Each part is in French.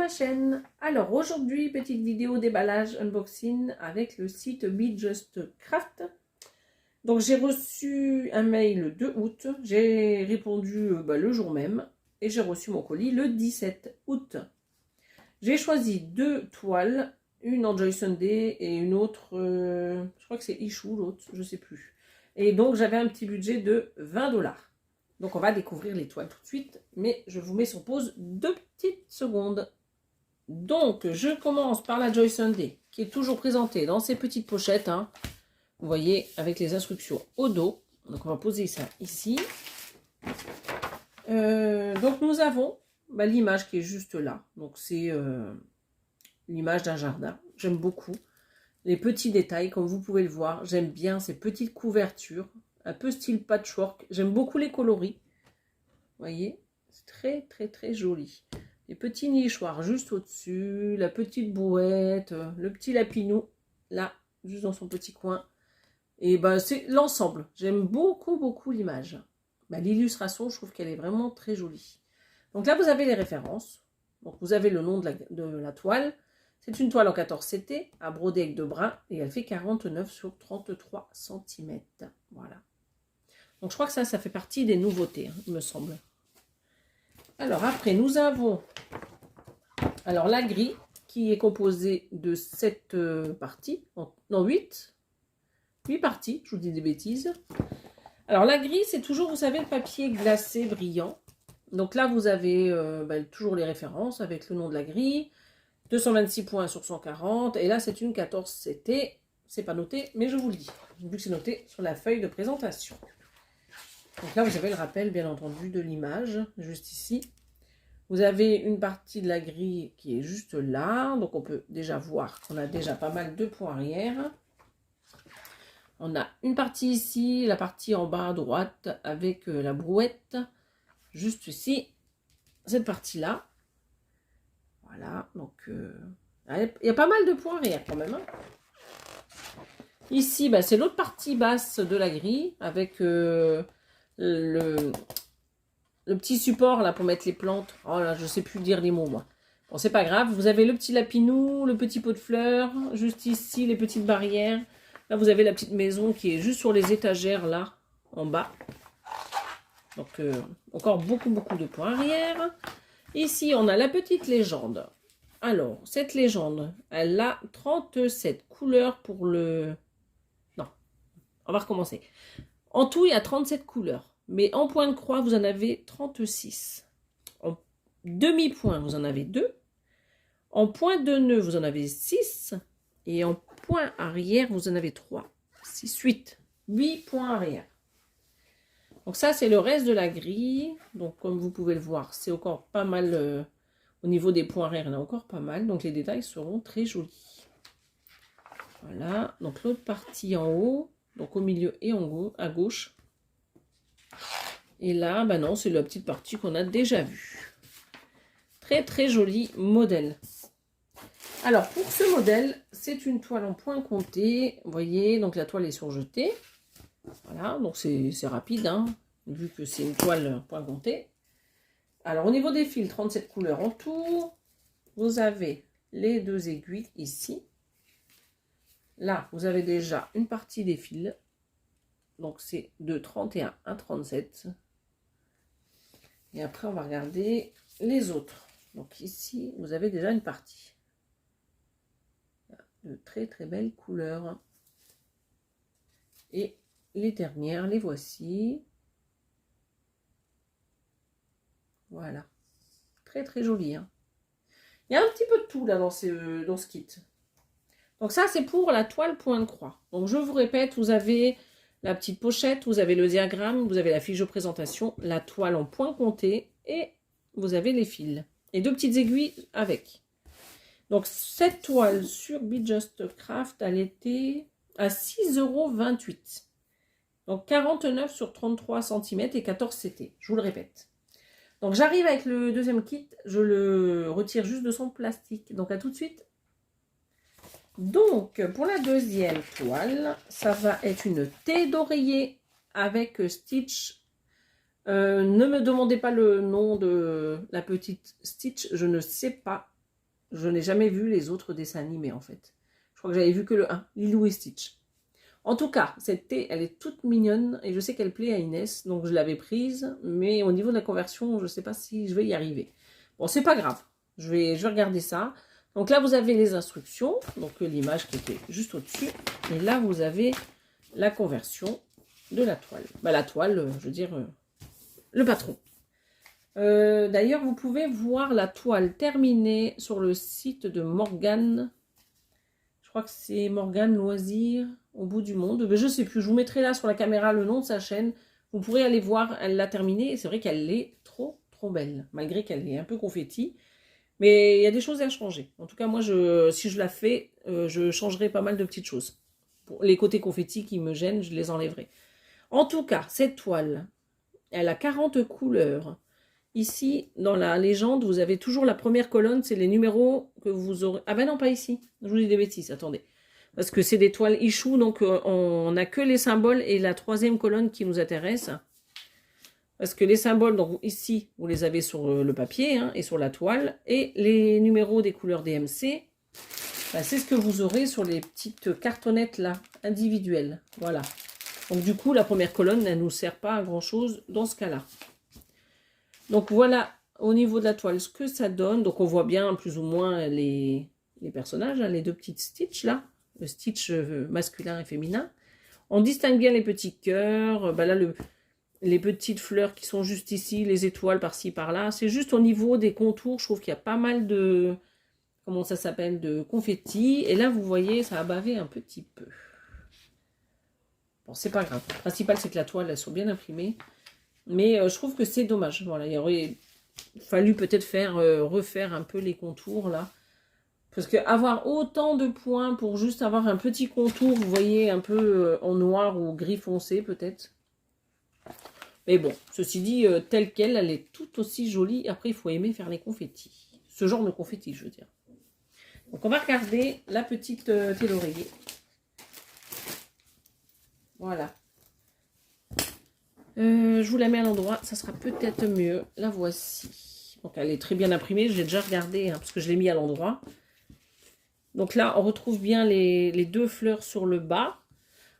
ma chaîne. Alors aujourd'hui, petite vidéo déballage unboxing avec le site Be Just Craft. Donc j'ai reçu un mail le 2 août, j'ai répondu le jour même et j'ai reçu mon colis le 17 août. J'ai choisi deux toiles, une Enjoy Sunday et une autre, je crois que c'est Ichou l'autre, je sais plus. Et donc j'avais un petit budget de 20 $. Donc on va découvrir les toiles tout de suite, mais je vous mets sur pause 2 petites secondes. Donc je commence par la Joy Sunday, qui est toujours présentée dans ces petites pochettes, hein. Vous voyez, avec les instructions au dos. Donc on va poser ça ici. Donc nous avons l'image qui est juste là. Donc c'est l'image d'un jardin. J'aime beaucoup les petits détails, comme vous pouvez le voir. J'aime bien ces petites couvertures, un peu style patchwork. J'aime beaucoup les coloris. Vous voyez, c'est très très très joli. Les petits nichoirs juste au-dessus, la petite brouette, le petit lapinou, là, juste dans son petit coin. Et c'est l'ensemble. J'aime beaucoup beaucoup l'image. L'illustration, je trouve qu'elle est vraiment très jolie. Donc là, vous avez les références. Donc vous avez le nom de la toile. C'est une toile en 14 CT, à broder avec 2 brins, et elle fait 49 sur 33 cm. Voilà. Donc je crois que ça fait partie des nouveautés, hein, il me semble. Alors après, nous avons la grille qui est composée de 7 parties, non 8 parties, je vous dis des bêtises. Alors la grille, c'est toujours, vous savez, le papier glacé brillant. Donc là, vous avez toujours les références avec le nom de la grille, 226 points sur 140, et là c'est une 14 CT, c'est pas noté, mais je vous le dis, vu que c'est noté sur la feuille de présentation. Donc là, vous avez le rappel, bien entendu, de l'image, juste ici. Vous avez une partie de la grille qui est juste là. Donc, on peut déjà voir qu'on a déjà pas mal de points arrière. On a une partie ici, la partie en bas à droite avec la brouette. Juste ici, cette partie-là. Voilà, donc il y a pas mal de points arrière quand même, hein. Ici, c'est l'autre partie basse de la grille avec... le petit support là pour mettre les plantes. Oh là, je sais plus dire les mots moi. Bon, c'est pas grave. Vous avez le petit lapinou, le petit pot de fleurs, juste ici les petites barrières. Là, vous avez la petite maison qui est juste sur les étagères là, en bas. Donc, encore beaucoup de points arrière. Ici, on a la petite légende. Alors, cette légende, elle a 37 couleurs pour le... Non, on va recommencer. En tout, il y a 37 couleurs. Mais en point de croix, vous en avez 36. En demi-point, vous en avez 2. En point de nœud, vous en avez 6. Et en point arrière, vous en avez 3. 6, 8. 8 points arrière. Donc ça, c'est le reste de la grille. Donc comme vous pouvez le voir, c'est encore pas mal. Au niveau des points arrière, il y en a encore pas mal. Donc les détails seront très jolis. Voilà. Donc l'autre partie en haut. Donc au milieu et en haut, à gauche. Et là, non, c'est la petite partie qu'on a déjà vue. Très très joli modèle. Alors pour ce modèle, c'est une toile en point compté. Vous voyez, donc la toile est surjetée. Voilà, donc c'est rapide, hein, vu que c'est une toile point compté. Alors au niveau des fils, 37 couleurs en tout. Vous avez les 2 aiguilles ici. Là, vous avez déjà une partie des fils. Donc c'est de 31 à 37. Et après, on va regarder les autres. Donc ici, vous avez déjà une partie. De très très belles couleurs. Et les dernières, les voici. Voilà. Très très joli, hein. Il y a un petit peu de tout là dans ce kit. Donc ça, c'est pour la toile point de croix. Donc je vous répète, vous avez... la petite pochette, vous avez le diagramme, vous avez la fiche de présentation, la toile en point compté et vous avez les fils. Et 2 petites aiguilles avec. Donc cette toile sur Be Just Craft, elle était à 6,28 €. Donc 49 sur 33 cm et 14 CT, je vous le répète. Donc j'arrive avec le deuxième kit, je le retire juste de son plastique. Donc à tout de suite. Donc, pour la deuxième toile, ça va être une thé d'oreiller avec Stitch. Ne me demandez pas le nom de la petite Stitch, je ne sais pas. Je n'ai jamais vu les autres dessins animés en fait. Je crois que j'avais vu que le 1, Lilo et Stitch. En tout cas, cette thé, elle est toute mignonne et je sais qu'elle plaît à Inès, donc je l'avais prise, mais au niveau de la conversion, je ne sais pas si je vais y arriver. Bon, c'est pas grave, je vais regarder ça. Donc là, vous avez les instructions, donc l'image qui était juste au-dessus, et là, vous avez la conversion de la toile. Bah, la toile, je veux dire, le patron. D'ailleurs, vous pouvez voir la toile terminée sur le site de Morgane. Je crois que c'est Morgane Loisirs au bout du monde. Mais je ne sais plus, je vous mettrai là sur la caméra le nom de sa chaîne. Vous pourrez aller voir, elle l'a terminée. Et c'est vrai qu'elle est trop, trop belle. Malgré qu'elle est un peu confetti. Mais il y a des choses à changer. En tout cas, moi, si je la fais, je changerai pas mal de petites choses. Pour les côtés confetti qui me gênent, je les enlèverai. En tout cas, cette toile, elle a 40 couleurs. Ici, dans la légende, vous avez toujours la première colonne, c'est les numéros que vous aurez... Ah ben non, pas ici. Je vous dis des bêtises, attendez. Parce que c'est des toiles Ichou, donc on n'a que les symboles et la troisième colonne qui nous intéresse. Parce que les symboles, donc ici, vous les avez sur le papier et sur la toile. Et les numéros des couleurs DMC, ben, c'est ce que vous aurez sur les petites cartonnettes là, individuelles. Voilà. Donc du coup, la première colonne, elle ne nous sert pas à grand chose dans ce cas-là. Donc voilà, au niveau de la toile, ce que ça donne. Donc on voit bien plus ou moins les personnages, les deux petites Stitch là. Le Stitch masculin et féminin. On distingue bien les petits cœurs. Ben là, les petites fleurs qui sont juste ici, les étoiles par-ci, par-là. C'est juste au niveau des contours, je trouve qu'il y a pas mal de... Comment ça s'appelle? De confettis. Et là, vous voyez, ça a bavé un petit peu. Bon, c'est pas grave. Le principal, c'est que la toile, elle soit bien imprimée. Mais je trouve que c'est dommage. Voilà, il aurait fallu peut-être refaire un peu les contours là. Parce qu'avoir autant de points pour juste avoir un petit contour, vous voyez, un peu en noir ou gris foncé peut-être. Mais bon, ceci dit, telle qu'elle, elle est tout aussi jolie. Après, il faut aimer faire les confettis. Ce genre de confettis, je veux dire. Donc on va regarder la petite thé d'oreiller. Voilà. Je vous la mets à l'endroit, ça sera peut-être mieux. La voici. Donc elle est très bien imprimée, j'ai déjà regardé parce que je l'ai mis à l'endroit. Donc là, on retrouve bien les deux fleurs sur le bas.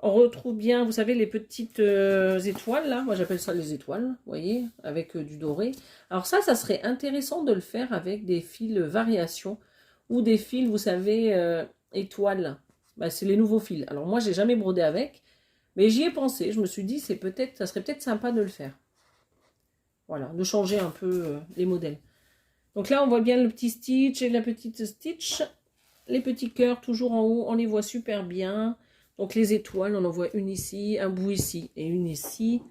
On retrouve bien, vous savez, les petites étoiles là. Moi, j'appelle ça les étoiles, vous voyez, avec du doré. Alors ça serait intéressant de le faire avec des fils variations ou des fils, vous savez, étoiles. Bah, c'est les nouveaux fils. Alors moi, j'ai jamais brodé avec. Mais j'y ai pensé, je me suis dit, ça serait peut-être sympa de le faire. Voilà, de changer un peu les modèles. Donc là, on voit bien le petit Stitch et la petite Stitch. Les petits cœurs, toujours en haut, on les voit super bien. Donc les étoiles, on en voit une ici, un bout ici et une ici.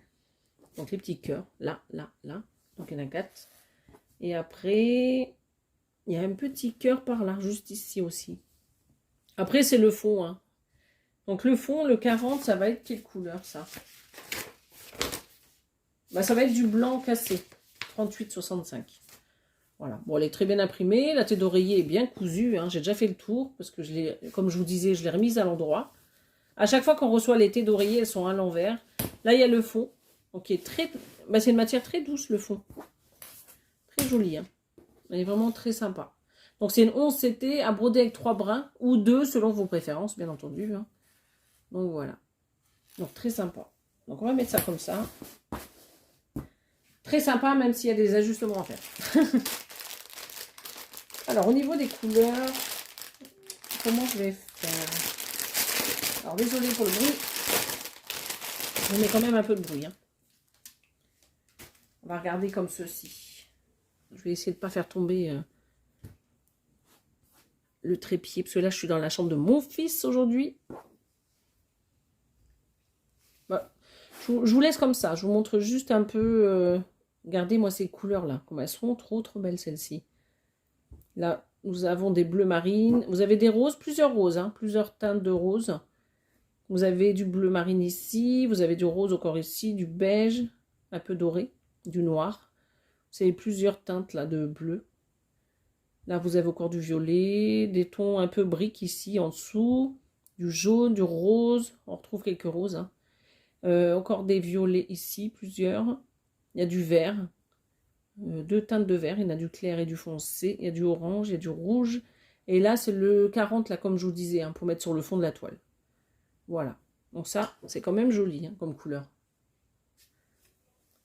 Donc les petits cœurs, là, là, là. Donc il y en a 4. Et après, il y a un petit cœur par là, juste ici aussi. Après, c'est le fond, Donc le fond, le 40, ça va être quelle couleur ça? Bah, ça va être du blanc cassé. 38,65. Voilà. Bon, elle est très bien imprimée. La tête d'oreiller est bien cousue. J'ai déjà fait le tour parce que comme je vous disais, je l'ai remise à l'endroit. À chaque fois qu'on reçoit les têtes d'oreiller, elles sont à l'envers. Là, il y a le fond. Donc, qui est très... Bah, c'est une matière très douce, le fond. Très jolie. Elle est vraiment très sympa. Donc, c'est une 11 CT à broder avec 3 brins ou 2 selon vos préférences, bien entendu. Donc voilà. Donc très sympa. Donc on va mettre ça comme ça. Très sympa, même s'il y a des ajustements à faire. Alors au niveau des couleurs, comment je vais faire? Alors désolé pour le bruit. Je mets quand même un peu de bruit. On va regarder comme ceci. Je vais essayer de ne pas faire tomber le trépied. Parce que là je suis dans la chambre de mon fils aujourd'hui. Je vous laisse comme ça. Je vous montre juste un peu. Regardez-moi ces couleurs-là. Comme elles sont trop belles, celles-ci. Là, nous avons des bleus marines. Vous avez des roses, plusieurs roses. Plusieurs teintes de roses. Vous avez du bleu marine ici. Vous avez du rose encore ici. Du beige, un peu doré. Du noir. Vous avez plusieurs teintes là de bleu. Là, vous avez encore du violet. Des tons un peu briques ici, en dessous. Du jaune, du rose. On retrouve quelques roses. Encore des violets ici, plusieurs. Il y a du vert. deux teintes de vert. Il y en a du clair et du foncé. Il y a du orange, il y a du rouge. Et là, c'est le 40, là, comme je vous disais, hein, pour mettre sur le fond de la toile. Voilà. Donc ça, c'est quand même joli hein, comme couleur.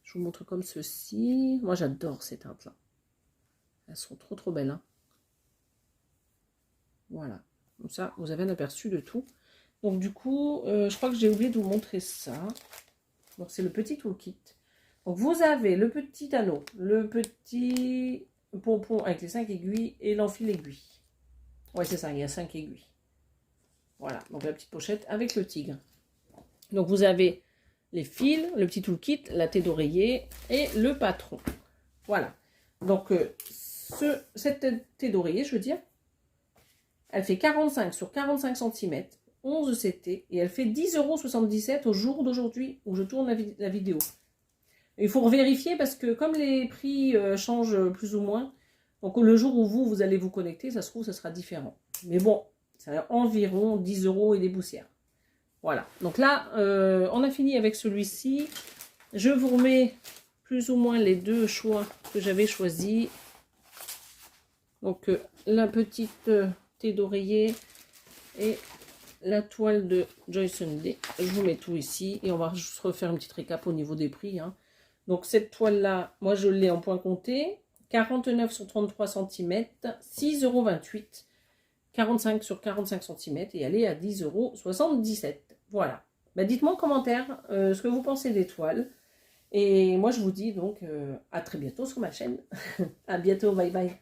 Je vous montre comme ceci. Moi, j'adore ces teintes-là. Elles sont trop, trop belles. Hein. Voilà. Comme ça, vous avez un aperçu de tout. Donc, du coup, je crois que j'ai oublié de vous montrer ça. Donc, c'est le petit toolkit. Donc, vous avez le petit anneau, le petit pompon avec les 5 aiguilles et l'enfil aiguille. Ouais, c'est ça, il y a 5 aiguilles. Voilà, donc la petite pochette avec le tigre. Donc, vous avez les fils, le petit toolkit, la thé d'oreiller et le patron. Voilà. Donc, cette thé d'oreiller, je veux dire, elle fait 45 sur 45 cm, 11 CT, et elle fait 10,77 € au jour d'aujourd'hui où je tourne la vidéo. Il faut vérifier parce que comme les prix changent plus ou moins, donc le jour où vous allez vous connecter, ça se trouve, ça sera différent. Mais bon, ça a environ 10 € et des poussières. Voilà, donc là, on a fini avec celui-ci. Je vous remets plus ou moins les deux choix que j'avais choisis. Donc, la petite thé d'oreiller et la toile de Joy Sunday. Je vous mets tout ici et on va juste refaire une petite récap au niveau des prix. Hein. Donc, cette toile-là, moi, je l'ai en point compté. 49 sur 33 cm, 6,28 €. 45 sur 45 cm et elle est à 10,77 €. Voilà. Bah, dites-moi en commentaire ce que vous pensez des toiles. Et moi, je vous dis donc à très bientôt sur ma chaîne. À bientôt, bye bye.